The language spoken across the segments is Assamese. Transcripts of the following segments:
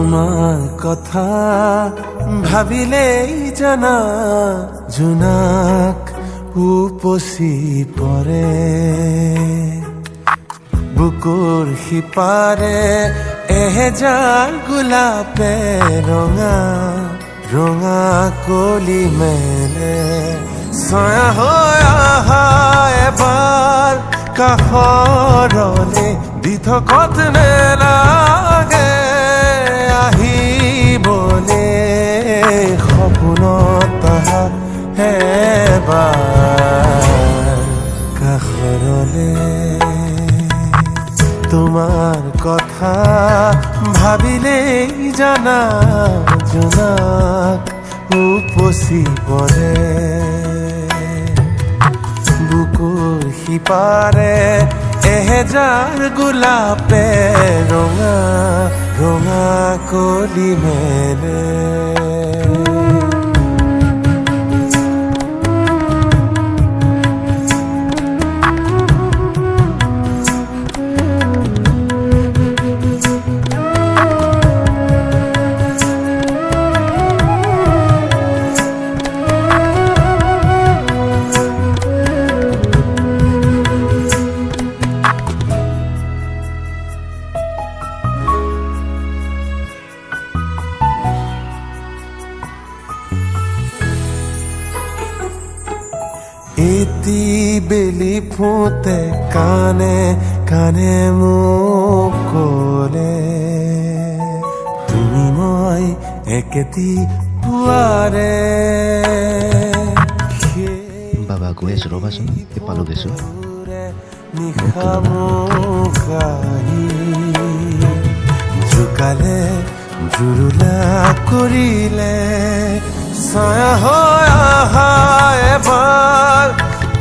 তোমাৰ কথা ভাবিলেই জানা জোনাক উপচি পৰে বুকুৰ সিপাৰে এহেজাৰ গোলাপে ৰঙা ৰঙা কলি মেলে ছায়া হৈ আহা এবাৰ কাষৰলে দি থকত নেলাগে আহিবলে সপোনত আহা এবাৰ কাষৰলে তোমাৰ কথা ভাবিলেই জানা জোনাক উপচি পৰে বুকুৰ সিপাৰে এহেজাৰ গোলাপে ৰঙা ৰঙা কলি মেলে এটি বেলি ফুটে কানে কানে মোক ক'লে তুমি মই একেটি পুৱাৰে বাবা গৈ আছো ৰ'বাচোন পালো গৈছো নিশা মোক আহি জোকালে জুৰুলা কৰিলে ছায়া হৈ আহা এবাৰ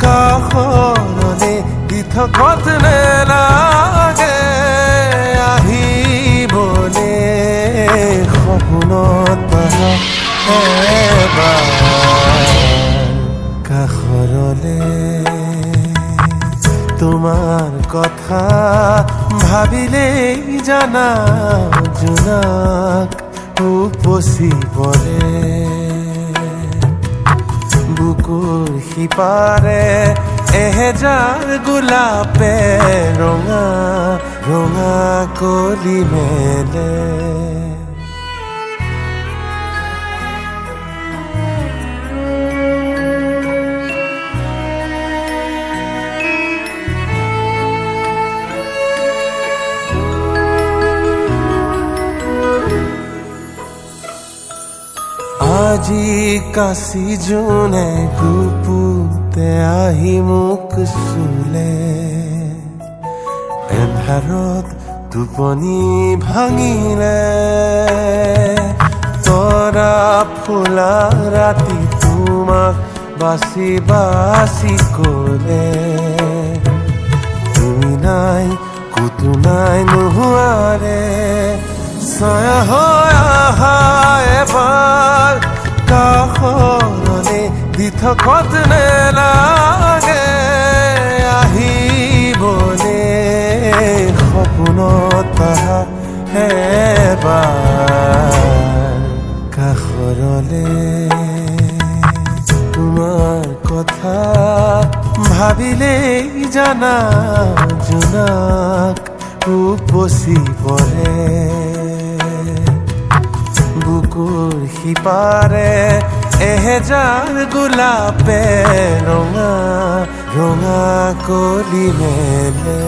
কাষৰলে দি থকত নেলাগে আহিবলে সপোনত আহা এবাৰ কাষৰলে তোমাৰ কথা ভাবিলেই জানা জোনাক উপচি পৰে বুকুৰ সিপাৰে এহেজাৰ গোলাপে ৰঙা ৰঙা কলি মেলে আজি কাশি জোনে গুপুতে আহি মোক চুলে এন্ধাৰত টোপনি ভাঙিলে তৰা ফুলা ৰাতি তোমাক বাচি বাচি ক'লে তুমি নাই ক'তো নাই নোহোৱাৰে ছায়া হৈ আহা এবাৰ কাষৰলে দি থকত নেলাগে আহিবলে সপোনত আহা এবাৰ কাষৰলে তোমাৰ কথা ভাবিলেই জানা জোনাক উপচি পৰে বুকুৰ সিপাৰে এহেজাৰ গোলাপে ৰঙা ৰঙা কলি মেলে